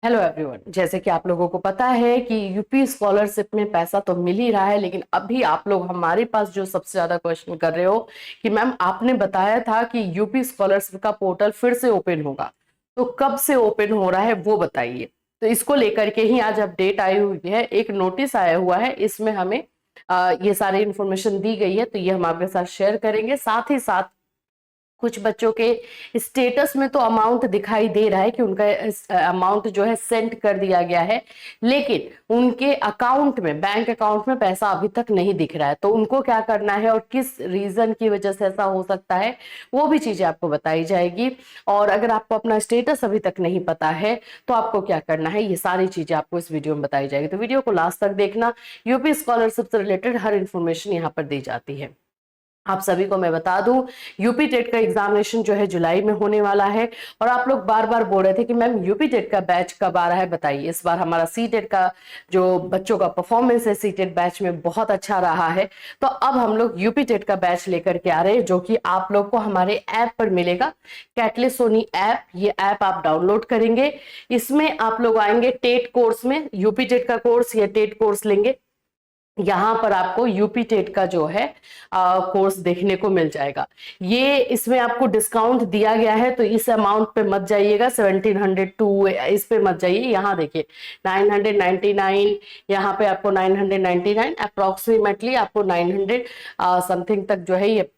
Hello everyone, जैसे कि आप लोगों को पता है कि यूपी स्कॉलरशिप में पैसा तो मिल ही रहा है, लेकिन अभी आप लोग हमारे पास जो सबसे ज्यादा क्वेश्चन कर रहे हो कि मैम आपने बताया था कि यूपी स्कॉलरशिप का पोर्टल फिर से ओपन होगा, तो कब से ओपन हो रहा है वो बताइए। तो इसको लेकर के ही आज अपडेट आई हुई है, एक नोटिस आया हुआ है, इसमें हमें ये सारी इंफॉर्मेशन दी गई है, तो ये हम आपके साथ शेयर करेंगे। साथ ही साथ कुछ बच्चों के स्टेटस में तो अमाउंट दिखाई दे रहा है कि उनका अमाउंट जो है सेंड कर दिया गया है, लेकिन उनके अकाउंट में, बैंक अकाउंट में पैसा अभी तक नहीं दिख रहा है। तो उनको क्या करना है और किस रीजन की वजह से ऐसा हो सकता है, वो भी चीजें आपको बताई जाएगी। और अगर आपको अपना स्टेटस अभी तक नहीं पता है तो आपको क्या करना है, ये सारी चीजें आपको इस वीडियो में बताई जाएगी। तो वीडियो को लास्ट तक देखना, यूपी स्कॉलरशिप से रिलेटेड हर इंफॉर्मेशन यहाँ पर दी जाती है। आप सभी को मैं बता दूं, यूपी टेट का एग्जामिनेशन जो है जुलाई में होने वाला है। और आप लोग बार बार बोल रहे थे कि मैम यूपी टेट का बैच कब आ रहा है, बताइए। इस बार हमारा सी टेट का जो बच्चों का परफॉर्मेंस है सी टेट बैच में बहुत अच्छा रहा है, तो अब हम लोग यूपी टेट का बैच लेकर के आ रहे हैं, जो कि आप लोग को हमारे ऐप पर मिलेगा, कैटलिस्ट सोनी ऐप। ये ऐप आप डाउनलोड करेंगे, इसमें आप लोग आएंगे टेट कोर्स में, यूपी टेट का कोर्स या टेट कोर्स लेंगे, यहां पर आपको यूपी टेट का जो है कोर्स देखने को मिल जाएगा। ये इसमें आपको डिस्काउंट दिया गया है, तो इस अमाउंट पे मत जाइएगा, 1702 इस पे मत जाइए। यहाँ देखिए 999, यहाँ पे आपको 999 अप्रोक्सीमेटली आपको 900 समथिंग तक जो है ये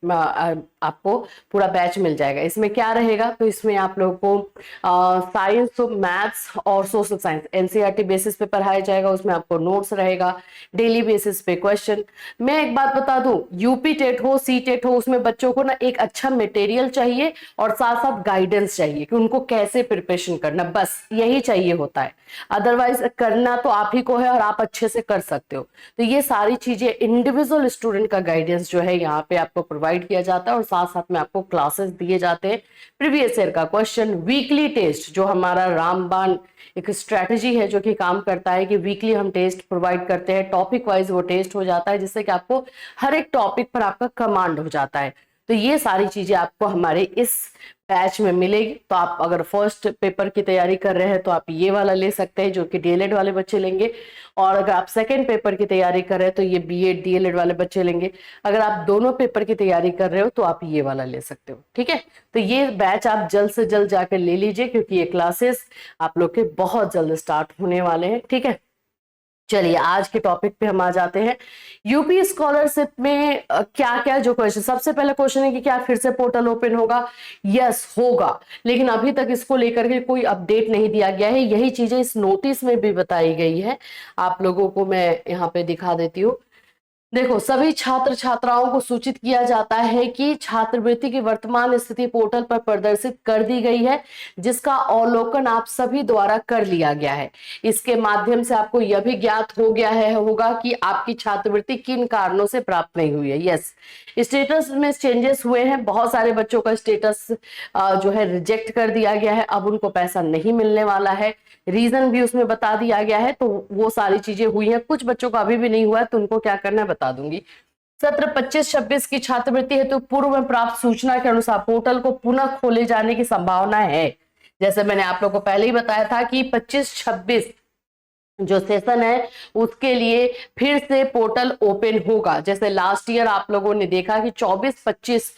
आपको पूरा बैच मिल जाएगा। इसमें क्या रहेगा, तो इसमें आप लोगों को साइंस, मैथ्स और सोशल साइंस एनसीईआरटी बेसिस पे पढ़ाया जाएगा। उसमें आपको नोट्स रहेगा, डेली बेसिस पे क्वेश्चन। मैं एक बात बता दूं, यूपी टेट हो सी टेट हो, उसमें बच्चों को ना एक अच्छा मटेरियल चाहिए और साथ साथ गाइडेंस चाहिए कि उनको कैसे प्रिपरेशन करना, बस यही चाहिए होता है। अदरवाइज करना तो आप ही को है और आप अच्छे से कर सकते हो। तो ये सारी चीजें इंडिविजुअल स्टूडेंट का गाइडेंस जो है यहाँ पे आपको प्रोवाइड किया जाता है, और साथ साथ में आपको क्लासेस दिए जाते हैं, प्रीवियस ईयर का क्वेश्चन, वीकली टेस्ट, जो हमारा रामबाण एक स्ट्रेटजी है जो कि काम करता है कि वीकली हम टेस्ट प्रोवाइड करते हैं, टॉपिक वाइज वो टेस्ट हो जाता है, जिससे कि आपको हर एक टॉपिक पर आपका कमांड हो जाता है। तो ये सारी चीजें आपको हमारे इस बैच में मिलेगी। तो आप अगर फर्स्ट पेपर की तैयारी कर रहे हैं तो आप ये वाला ले सकते हैं, जो कि डीएलएड वाले बच्चे लेंगे। और अगर आप सेकंड पेपर की तैयारी कर रहे हैं तो ये बीएड डीएलएड वाले बच्चे लेंगे। अगर आप दोनों पेपर की तैयारी कर रहे हो तो आप ये वाला ले सकते हो, ठीक है। तो ये बैच आप जल्द से जल्द जाकर ले लीजिए, क्योंकि ये क्लासेस आप लोग के बहुत जल्द स्टार्ट होने वाले हैं, ठीक है। चलिए आज के टॉपिक पे हम आ जाते हैं। यूपी स्कॉलरशिप में क्या क्या जो क्वेश्चन, सबसे पहला क्वेश्चन है कि क्या फिर से पोर्टल ओपन होगा। यस होगा, लेकिन अभी तक इसको लेकर के कोई अपडेट नहीं दिया गया है। यही चीजें इस नोटिस में भी बताई गई है, आप लोगों को मैं यहाँ पे दिखा देती हूँ। देखो, सभी छात्र छात्राओं को सूचित किया जाता है कि छात्रवृत्ति की वर्तमान स्थिति पोर्टल पर प्रदर्शित कर दी गई है, जिसका अवलोकन आप सभी द्वारा कर लिया गया है। इसके माध्यम से आपको यह भी ज्ञात हो गया है होगा कि आपकी छात्रवृत्ति किन कारणों से प्राप्त नहीं हुई है। यस, स्टेटस में चेंजेस हुए हैं, बहुत सारे बच्चों का स्टेटस जो है रिजेक्ट कर दिया गया है, अब उनको पैसा नहीं मिलने वाला है। रीजन भी उसमें बता दिया गया है, तो वो सारी चीजें हुई हैं। कुछ बच्चों का अभी भी नहीं हुआ है, तो उनको क्या करना है बता दूंगी। सत्र 25-26 की छात्रवृत्ति हेतु पूर्व में प्राप्त सूचना के अनुसार पोर्टल को पुनः खोले जाने की संभावना है। जैसे मैंने आप लोगों को पहले ही बताया था कि 25-26 जो सेशन है उसके लिए फिर से पोर्टल ओपन होगा। जैसे लास्ट ईयर आप लोगों ने देखा कि 24-25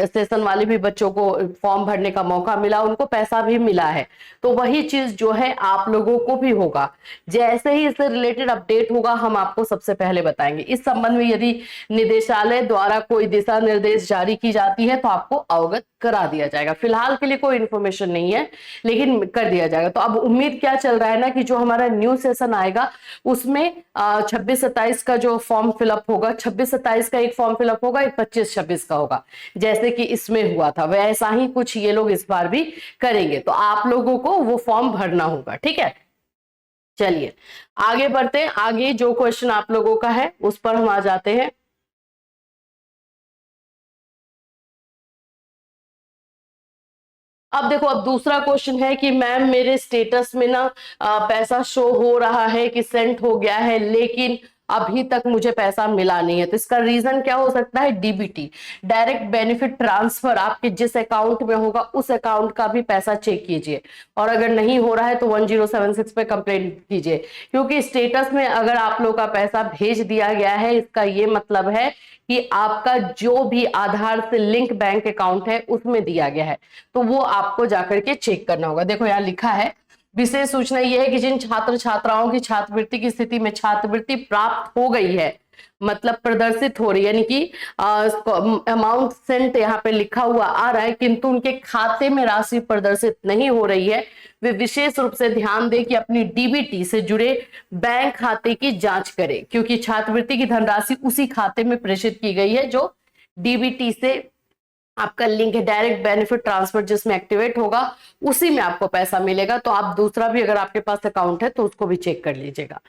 सेशन वाले भी बच्चों को फॉर्म भरने का मौका मिला, उनको पैसा भी मिला है। तो वही चीज जो है आप लोगों को भी होगा। जैसे ही इससे रिलेटेड अपडेट होगा हम आपको सबसे पहले बताएंगे। इस संबंध में यदि निदेशालय द्वारा कोई दिशा निर्देश जारी की जाती है तो आपको अवगत करा दिया जाएगा। फिलहाल के लिए कोई इंफॉर्मेशन नहीं है, लेकिन कर दिया जाएगा। तो अब उम्मीद क्या चल रहा है ना कि जो हमारा न्यू सेशन आएगा उसमें 26-27 का जो फॉर्म फिलअप होगा, 26-27 का एक फॉर्म फिलअप होगा, एक 25-26 का होगा, जैसे कि इसमें हुआ था वैसा ही कुछ ये लोग इस बार भी करेंगे। तो आप लोगों को वो फॉर्म भरना होगा, ठीक है। चलिए आगे बढ़ते हैं। आगे जो क्वेश्चन आप लोगों का है उस पर हम आ जाते हैं। अब देखो, अब दूसरा क्वेश्चन है कि मैम मेरे स्टेटस में ना पैसा शो हो रहा है कि सेंड हो गया है, लेकिन अभी तक मुझे पैसा मिला नहीं है। तो इसका रीजन क्या हो सकता है? डीबीटी, डायरेक्ट बेनिफिट ट्रांसफर, आपके जिस अकाउंट में होगा उस अकाउंट का भी पैसा चेक कीजिए, और अगर नहीं हो रहा है तो 1076 पे कंप्लेंट कीजिए, क्योंकि स्टेटस में अगर आप लोग का पैसा भेज दिया गया है, इसका ये मतलब है कि आपका जो भी आधार से लिंक बैंक अकाउंट है उसमें दिया गया है, तो वो आपको जाकर के चेक करना होगा। देखो यहाँ लिखा है, विशेष सूचना यह है कि जिन छात्र छात्राओं की छात्रवृत्ति की स्थिति में छात्रवृत्ति प्राप्त हो गई है, मतलब प्रदर्शित हो रही है, यानी कि अमाउंट सेंट यहाँ पे लिखा हुआ आ रहा है, किंतु उनके खाते में राशि प्रदर्शित नहीं हो रही है, वे विशेष रूप से ध्यान दें कि अपनी डीबीटी से जुड़े बैंक खाते की जांच करें, क्योंकि छात्रवृत्ति की धनराशि उसी खाते में प्रेषित की गई है जो डीबीटी से आपका लिंक है, डायरेक्ट बेनिफिट ट्रांसफर जिसमें एक्टिवेट होगा उसी में आपको पैसा मिलेगा। तो आप दूसरा भी अगर आपके पास अकाउंट है तो उसको भी चेक कर लीजिएगा।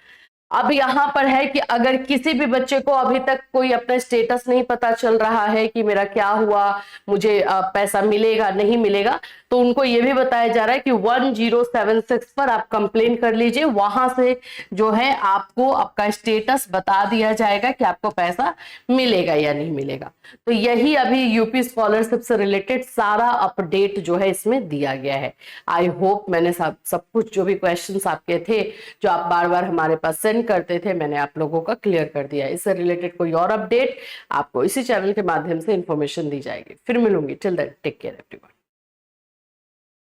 अब यहां पर है कि अगर किसी भी बच्चे को अभी तक कोई अपना स्टेटस नहीं पता चल रहा है कि मेरा क्या हुआ, मुझे पैसा मिलेगा नहीं मिलेगा, तो उनको यह भी बताया जा रहा है कि 1076 पर आप कंप्लेन कर लीजिए, वहां से जो है आपको आपका स्टेटस बता दिया जाएगा कि आपको पैसा मिलेगा या नहीं मिलेगा। तो यही अभी यूपी स्कॉलरशिप से रिलेटेड सारा अपडेट जो है इसमें दिया गया है। आई होप मैंने सब कुछ जो भी क्वेश्चंस आपके थे जो आप बार बार हमारे पास सेंड करते थे, मैंने आप लोगों का क्लियर कर दिया। इससे रिलेटेड कोई और अपडेट आपको इसी चैनल के माध्यम से इंफॉर्मेशन दी जाएगी। फिर मिलूंगी, till then take care everyone.